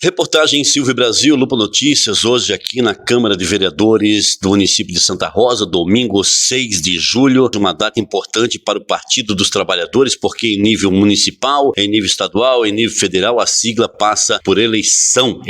Reportagem Silvio Brasil, Lupa Notícias, hoje aqui na Câmara de Vereadores do município de Santa Rosa, domingo 6 de julho, uma data importante para o Partido dos Trabalhadores, porque em nível municipal, em nível estadual, em nível federal, a sigla passa por eleição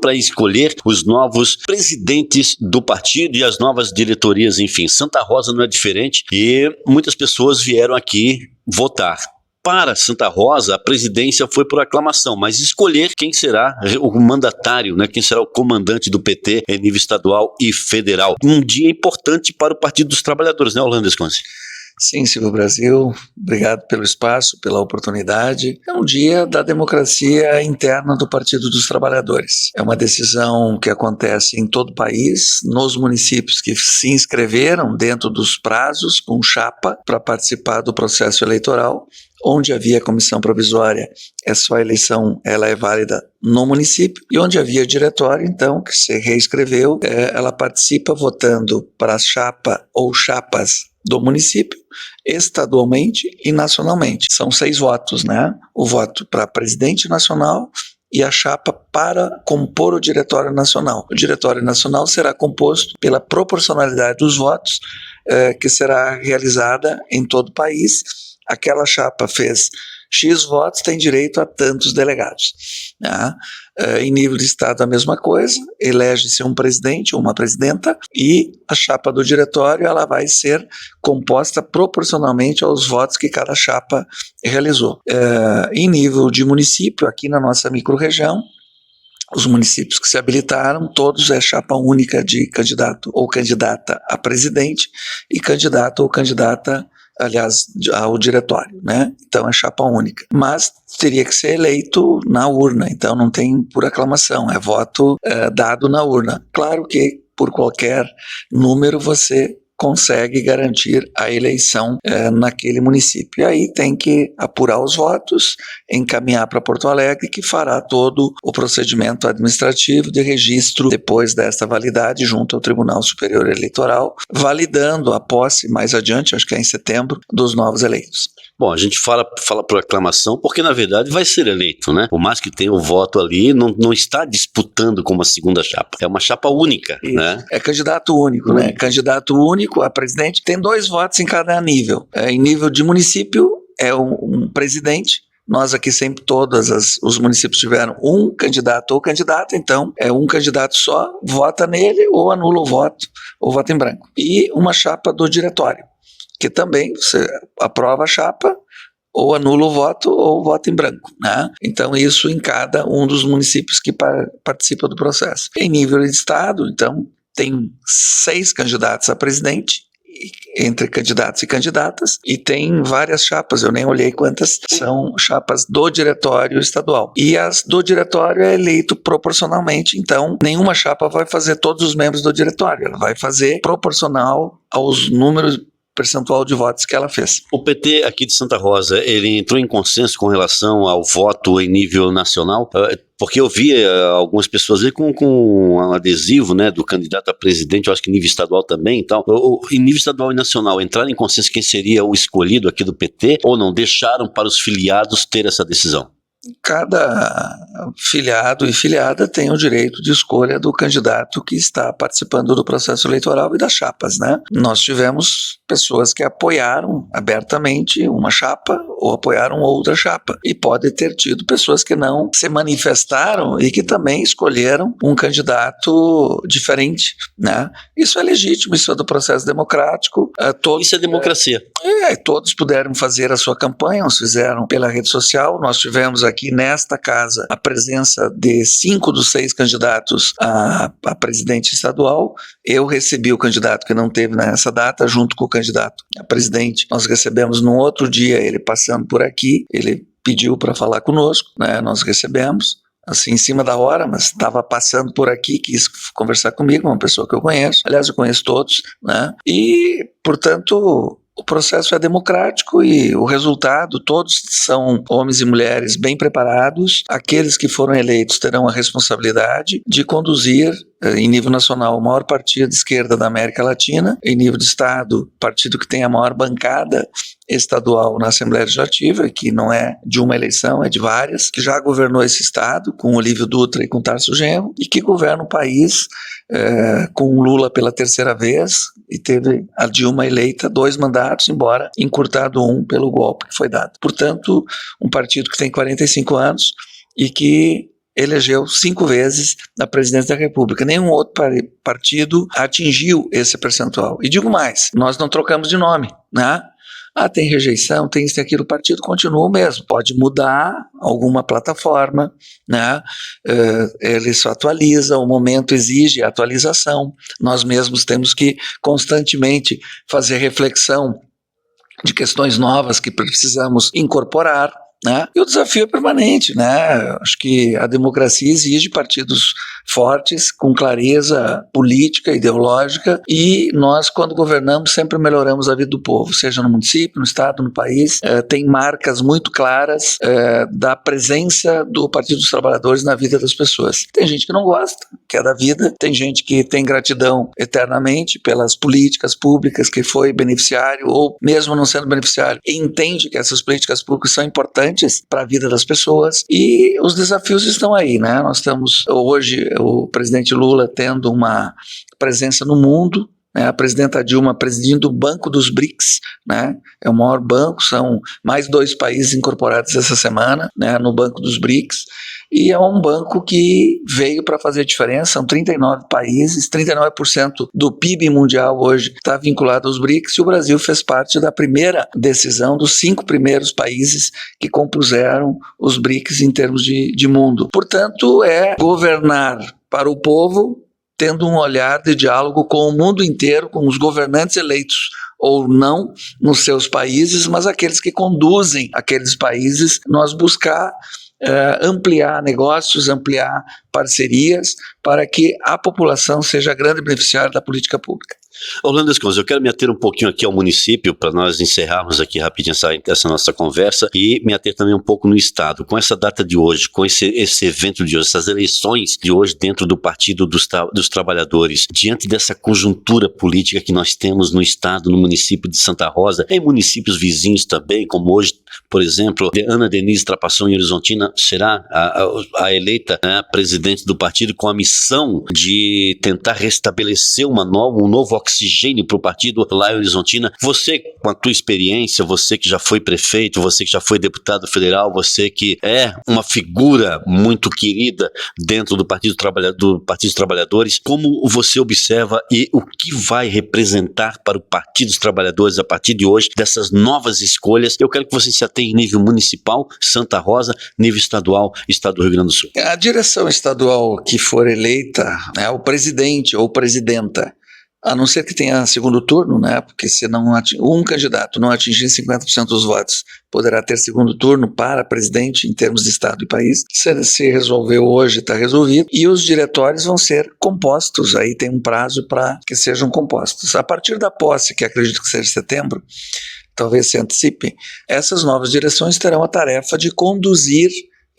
para escolher os novos presidentes do partido e as novas diretorias, enfim. Santa Rosa não é diferente e muitas pessoas vieram aqui votar. Para Santa Rosa, a presidência foi por aclamação, mas escolher quem será o mandatário, né? Quem será o comandante do PT em nível estadual e federal. Um dia importante para o Partido dos Trabalhadores, né, Orlando Esconce? Sim, Silvio Brasil, obrigado pelo espaço, pela oportunidade. É um dia da democracia interna do Partido dos Trabalhadores. É uma decisão que acontece em todo o país, nos municípios que se inscreveram dentro dos prazos, com chapa, para participar do processo eleitoral. Onde havia comissão provisória, só a eleição ela é válida no município, e onde havia diretório, então, que se reescreveu, ela participa votando para a chapa ou chapas do município, estadualmente e nacionalmente. São 6 votos, né? O voto para presidente nacional e a chapa para compor o Diretório Nacional. O Diretório Nacional será composto pela proporcionalidade dos votos, que será realizada em todo o país. Aquela chapa fez X votos, tem direito a tantos delegados. Né? Em nível de estado a mesma coisa, elege-se um presidente ou uma presidenta e a chapa do diretório ela vai ser composta proporcionalmente aos votos que cada chapa realizou. Em nível de município, aqui na nossa microrregião, os municípios que se habilitaram, todos é chapa única de candidato ou candidata a presidente e candidato ou candidata, aliás, ao diretório, né? Então é chapa única. Mas teria que ser eleito na urna, então não tem por aclamação, é voto dado na urna. Claro que por qualquer número você consegue garantir a eleição naquele município. E aí tem que apurar os votos, encaminhar para Porto Alegre, que fará todo o procedimento administrativo de registro depois desta validade junto ao Tribunal Superior Eleitoral, validando a posse mais adiante, acho que é em setembro, dos novos eleitos. Bom, a gente fala por aclamação porque, na verdade, vai ser eleito, né? Por mais que tenha o voto ali, não está disputando com uma segunda chapa. É uma chapa única, né? É candidato único, né? Candidato único a presidente tem 2 votos em cada nível. Em nível de município, é um presidente. Nós aqui sempre, os municípios tiveram um candidato ou candidata, então é um candidato só, vota nele ou anula o voto, ou vota em branco. E uma chapa do diretório, que também você aprova a chapa, ou anula o voto, ou vota em branco, né? Então isso em cada um dos municípios que participa do processo. Em nível de estado, então, tem 6 candidatos a presidente, entre candidatos e candidatas, e tem várias chapas, eu nem olhei quantas são chapas do diretório estadual. E as do diretório é eleito proporcionalmente, então nenhuma chapa vai fazer todos os membros do diretório, ela vai fazer proporcional aos números percentual de votos que ela fez. O PT aqui de Santa Rosa, ele entrou em consenso com relação ao voto em nível nacional? Porque eu vi algumas pessoas ali com um adesivo, né, do candidato a presidente, eu acho que em nível estadual também e tal. Em nível estadual e nacional, entraram em consenso quem seria o escolhido aqui do PT ou não? Deixaram para os filiados ter essa decisão? Cada filiado e filiada tem o direito de escolha do candidato que está participando do processo eleitoral e das chapas, né? Nós tivemos pessoas que apoiaram abertamente uma chapa ou apoiaram outra chapa. E pode ter tido pessoas que não se manifestaram e que também escolheram um candidato diferente, né? Isso é legítimo, isso é do processo democrático. Isso é democracia. Todos puderam fazer a sua campanha, uns fizeram pela rede social. Nós tivemos aqui nesta casa a presença de 5 dos 6 candidatos a presidente estadual. Eu recebi o candidato que não teve nessa data, junto com o candidato a presidente. Nós recebemos num outro dia, ele passando por aqui, ele pediu para falar conosco, né? Nós recebemos, assim, em cima da hora, mas estava passando por aqui, quis conversar comigo, uma pessoa que eu conheço. Aliás, eu conheço todos, né? E, portanto, o processo é democrático e o resultado, todos são homens e mulheres bem preparados. Aqueles que foram eleitos terão a responsabilidade de conduzir em nível nacional, o maior partido de esquerda da América Latina, em nível de estado, partido que tem a maior bancada estadual na Assembleia Legislativa, que não é de uma eleição, é de várias, que já governou esse estado com Olívio Dutra e com Tarso Genro, e que governa o país com Lula pela terceira vez, e teve a Dilma eleita 2 mandatos, embora encurtado um pelo golpe que foi dado. Portanto, um partido que tem 45 anos e que elegeu 5 vezes a presidência da República. Nenhum outro partido atingiu esse percentual. E digo mais, nós não trocamos de nome, né? Tem rejeição, tem isso e aquilo, o partido continua o mesmo. Pode mudar alguma plataforma, né? Ele se atualiza, o momento exige atualização. Nós mesmos temos que constantemente fazer reflexão de questões novas que precisamos incorporar, né? E o desafio é permanente, né? Acho que a democracia exige partidos fortes, com clareza política, ideológica, e nós, quando governamos, sempre melhoramos a vida do povo, seja no município, no estado, no país. Tem marcas muito claras da presença do Partido dos Trabalhadores na vida das pessoas. Tem gente que não gosta, que é da vida, tem gente que tem gratidão eternamente pelas políticas públicas que foi beneficiário, ou mesmo não sendo beneficiário, entende que essas políticas públicas são importantes para a vida das pessoas, e os desafios estão aí, né? Nós estamos hoje, o presidente Lula tendo uma presença no mundo, né? A presidenta Dilma presidindo o Banco dos BRICS, né? É o maior banco, são mais 2 países incorporados essa semana, né, no Banco dos BRICS, e é um banco que veio para fazer diferença. São 39 países, 39% do PIB mundial hoje está vinculado aos BRICS, e o Brasil fez parte da primeira decisão dos 5 primeiros países que compuseram os BRICS em termos de mundo. Portanto, é governar para o povo, tendo um olhar de diálogo com o mundo inteiro, com os governantes eleitos ou não nos seus países, mas aqueles que conduzem aqueles países, nós buscar ampliar negócios, ampliar parcerias, para que a população seja a grande beneficiária da política pública. Orlando Escons, eu quero me ater um pouquinho aqui ao município, para nós encerrarmos aqui rapidinho essa nossa conversa, e me ater também um pouco no estado. Com essa data de hoje, com esse evento de hoje, essas eleições de hoje dentro do Partido dos Trabalhadores, diante dessa conjuntura política que nós temos no estado, no município de Santa Rosa, em municípios vizinhos também, como hoje, por exemplo, Ana Denise Trapação em Horizontina será a eleita, né, presidente do partido, com a missão de tentar restabelecer um novo oxigênio para o partido lá em Horizontina. Você, com a tua experiência, você que já foi prefeito, você que já foi deputado federal, você que é uma figura muito querida dentro do Partido dos Trabalhadores, como você observa e o que vai representar para o Partido dos Trabalhadores a partir de hoje, dessas novas escolhas? Eu quero que você se atenha em nível municipal, Santa Rosa, nível estadual, Estado do Rio Grande do Sul. A direção estadual que for eleita, né, o presidente ou presidenta, a não ser que tenha segundo turno, né? Porque se um candidato não atingir 50% dos votos, poderá ter segundo turno para presidente em termos de estado e país. Se resolveu hoje, está resolvido. E os diretórios vão ser compostos, aí tem um prazo para que sejam compostos. A partir da posse, que acredito que seja setembro, talvez se antecipe, essas novas direções terão a tarefa de conduzir,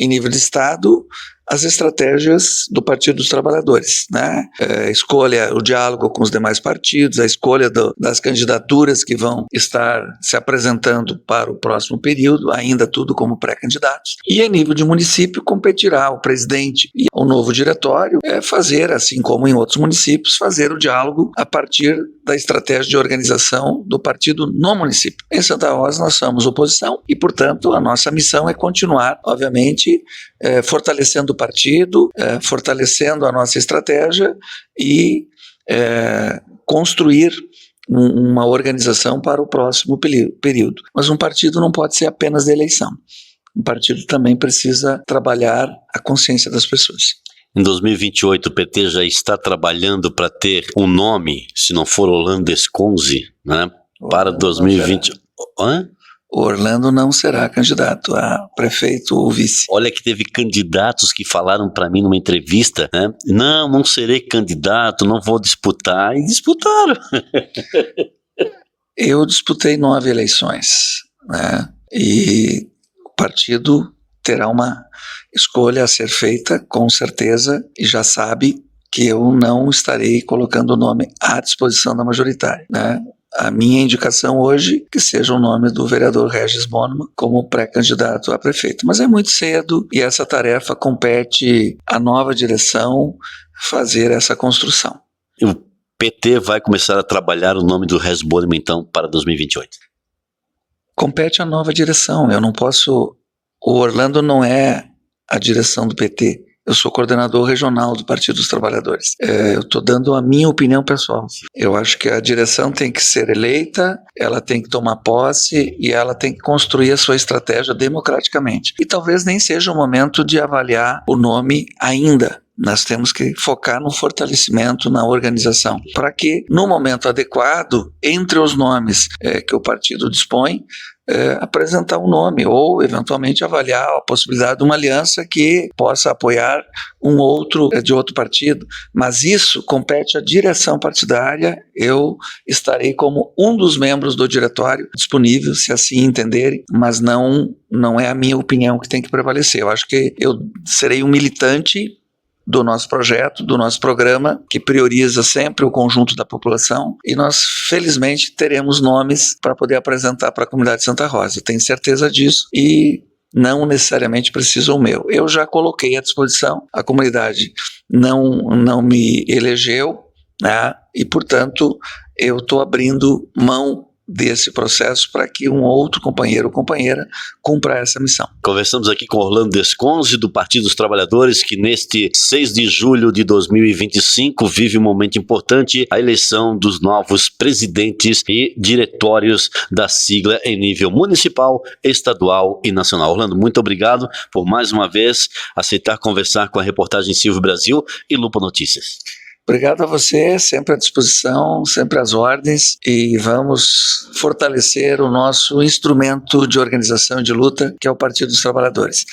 em nível de estado, as estratégias do Partido dos Trabalhadores, né? Escolha, o diálogo com os demais partidos, a escolha das candidaturas que vão estar se apresentando para o próximo período, ainda tudo como pré-candidatos. E em nível de município, competirá o presidente e o novo diretório fazer, assim como em outros municípios, fazer o diálogo a partir da estratégia de organização do partido no município. Em Santa Rosa nós somos oposição e, portanto, a nossa missão é continuar, obviamente, fortalecendo o partido, fortalecendo a nossa estratégia e construir uma organização para o próximo período. Mas um partido não pode ser apenas de eleição. Um partido também precisa trabalhar a consciência das pessoas. Em 2028, o PT já está trabalhando para ter um nome, se não for Orlando Escons, né? Para 2020. Hã? Orlando não será candidato a prefeito ou vice. Olha que teve candidatos que falaram para mim numa entrevista, né? Não serei candidato, não vou disputar. E disputaram. Eu disputei 9 eleições, né? E o partido terá uma escolha a ser feita, com certeza, e já sabe que eu não estarei colocando o nome à disposição da majoritária, né? A minha indicação hoje é que seja o nome do vereador Regis Boneman como pré-candidato a prefeito. Mas é muito cedo e essa tarefa compete à nova direção fazer essa construção. E o PT vai começar a trabalhar o nome do Regis Boneman, então, para 2028? Compete à nova direção. Eu não posso... O Orlando não é a direção do PT. Eu sou coordenador regional do Partido dos Trabalhadores. Eu estou dando a minha opinião pessoal. Eu acho que a direção tem que ser eleita, ela tem que tomar posse e ela tem que construir a sua estratégia democraticamente. E talvez nem seja o momento de avaliar o nome ainda. Nós temos que focar no fortalecimento, na organização, para que, no momento adequado, entre os nomes que o partido dispõe, apresentar um nome ou, eventualmente, avaliar a possibilidade de uma aliança que possa apoiar um outro de outro partido. Mas isso compete à direção partidária. Eu estarei como um dos membros do diretório disponível, se assim entenderem, mas não é a minha opinião que tem que prevalecer. Eu acho que eu serei um militante do nosso projeto, do nosso programa, que prioriza sempre o conjunto da população, e nós, felizmente, teremos nomes para poder apresentar para a comunidade de Santa Rosa. Tenho certeza disso e não necessariamente precisa o meu. Eu já coloquei à disposição, a comunidade não me elegeu, né? E, portanto, eu estou abrindo mão desse processo para que um outro companheiro ou companheira cumpra essa missão. Conversamos aqui com Orlando Desconze, do Partido dos Trabalhadores, que neste 6 de julho de 2025 vive um momento importante, a eleição dos novos presidentes e diretórios da sigla em nível municipal, estadual e nacional. Orlando, muito obrigado por mais uma vez aceitar conversar com a reportagem Silvio Brasil e Lupa Notícias. Obrigado a você, sempre à disposição, sempre às ordens, e vamos fortalecer o nosso instrumento de organização e de luta, que é o Partido dos Trabalhadores.